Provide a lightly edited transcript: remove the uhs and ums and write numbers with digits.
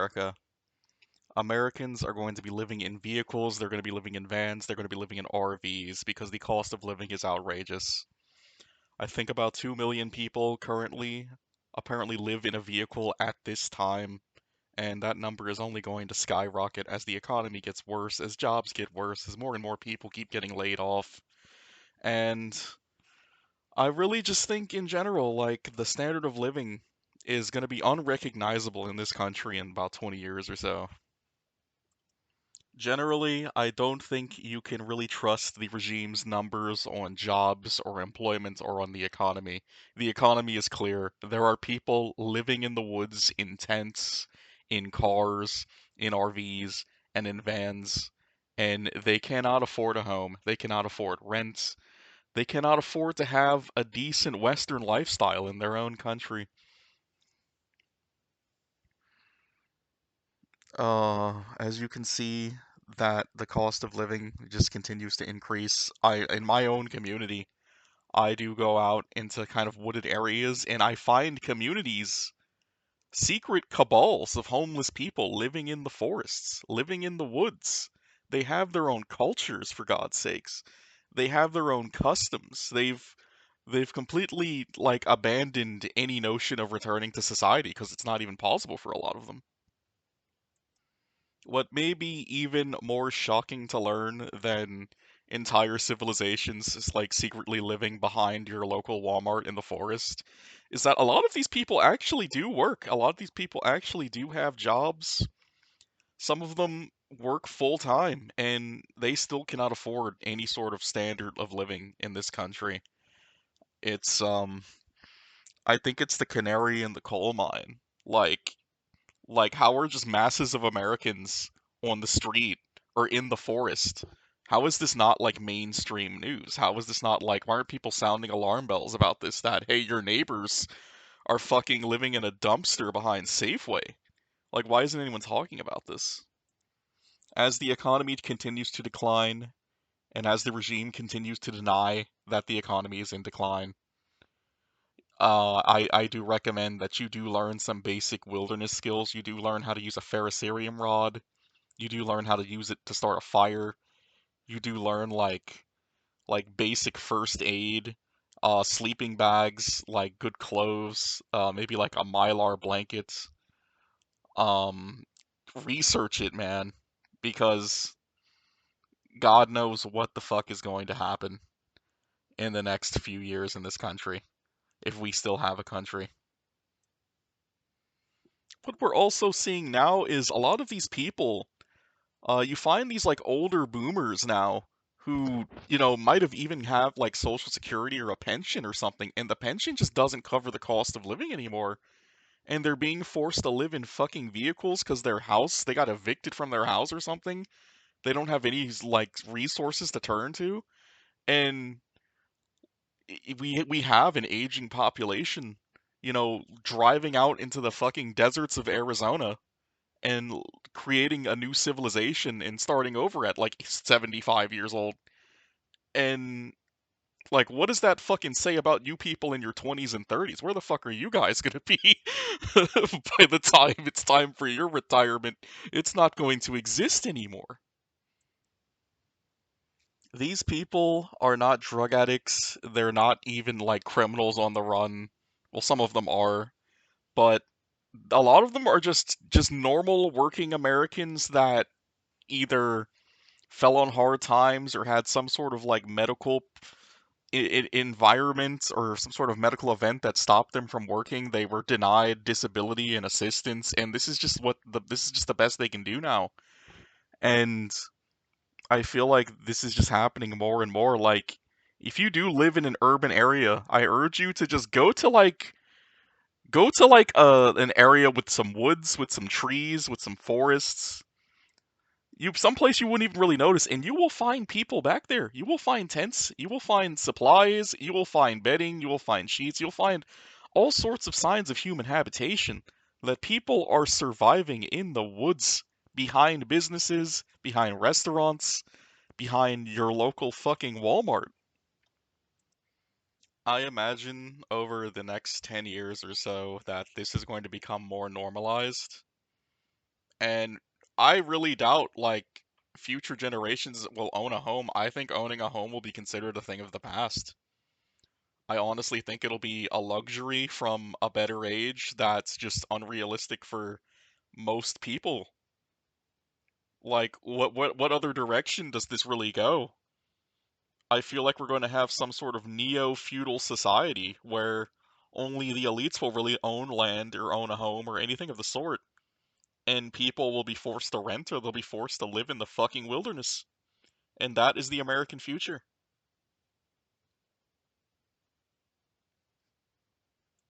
America. Americans are going to be living in vehicles, they're going to be living in vans, they're going to be living in RVs because the cost of living is outrageous. I think about 2 million people currently apparently live in a vehicle at this time, and that number is only going to skyrocket as the economy gets worse, as jobs get worse, as more and more people keep getting laid off. And I really just think in general, like, the standard of living is going to be unrecognizable in this country in about 20 years or so. Generally, I don't think you can really trust the regime's numbers on jobs or employment or on the economy. The economy is clear. There are people living in the woods in tents, in cars, in RVs, and in vans, and they cannot afford a home. They cannot afford rent. They cannot afford to have a decent Western lifestyle in their own country. As you can see, that the cost of living just continues to increase. In my own community, I do go out into kind of wooded areas and I find communities, secret cabals of homeless people living in the forests, living in the woods. They have their own cultures, for God's sakes. They have their own customs. They've completely like abandoned any notion of returning to society because it's not even possible for a lot of them. What may be even more shocking to learn than entire civilizations is like secretly living behind your local Walmart in the forest is that a lot of these people actually do work. A lot of these people actually do have jobs. Some of them work full time and they still cannot afford any sort of standard of living in this country. It's I think it's the canary in the coal mine. Like, how are just masses of Americans on the street or in the forest? How is this not like mainstream news? How is this not like, why aren't people sounding alarm bells about this? That, hey, your neighbors are fucking living in a dumpster behind Safeway. Like, why isn't anyone talking about this? As the economy continues to decline, and as the regime continues to deny that the economy is in decline, I do recommend that you do learn some basic wilderness skills. You do learn how to use a ferrocerium rod. You do learn how to use it to start a fire. You do learn like basic first aid, sleeping bags, like good clothes, maybe like a Mylar blanket. Um, Research it, man, because God knows what the fuck is going to happen in the next few years in this country, if we still have a country. What we're also seeing now is a lot of these people, you find these like older boomers now who, might have even have like social security or a pension or something, and the pension just doesn't cover the cost of living anymore. And they're being forced to live in fucking vehicles because they got evicted from their house or something. They don't have any like resources to turn to. And we have an aging population, driving out into the fucking deserts of Arizona and creating a new civilization and starting over at like 75 years old. And like, what does that fucking say about you people in your 20s and 30s? Where the fuck are you guys gonna be by the time it's time for your retirement? It's not going to exist anymore. These people are not drug addicts. They're not even like criminals on the run. Well, some of them are, but a lot of them are just normal working Americans that either fell on hard times or had some sort of like medical environment or some sort of medical event that stopped them from working. They were denied disability and assistance, and this is just the best they can do now. And I feel like this is just happening more and more. Like, if you do live in an urban area, I urge you to just go to like an area with some woods, with some trees, with some forests, someplace you wouldn't even really notice, and you will find people back there. You will find tents, you will find supplies, you will find bedding, you will find sheets, you'll find all sorts of signs of human habitation. That people are surviving in the woods, behind businesses, behind restaurants, behind your local fucking Walmart. I imagine over the next 10 years or so that this is going to become more normalized. And I really doubt like future generations will own a home. I think owning a home will be considered a thing of the past. I honestly think it'll be a luxury from a better age that's just unrealistic for most people. Like what other direction does this really go? I feel like we're going to have some sort of neo-feudal society where only the elites will really own land or own a home or anything of the sort, and people will be forced to rent or they'll be forced to live in the fucking wilderness. And that is the American future.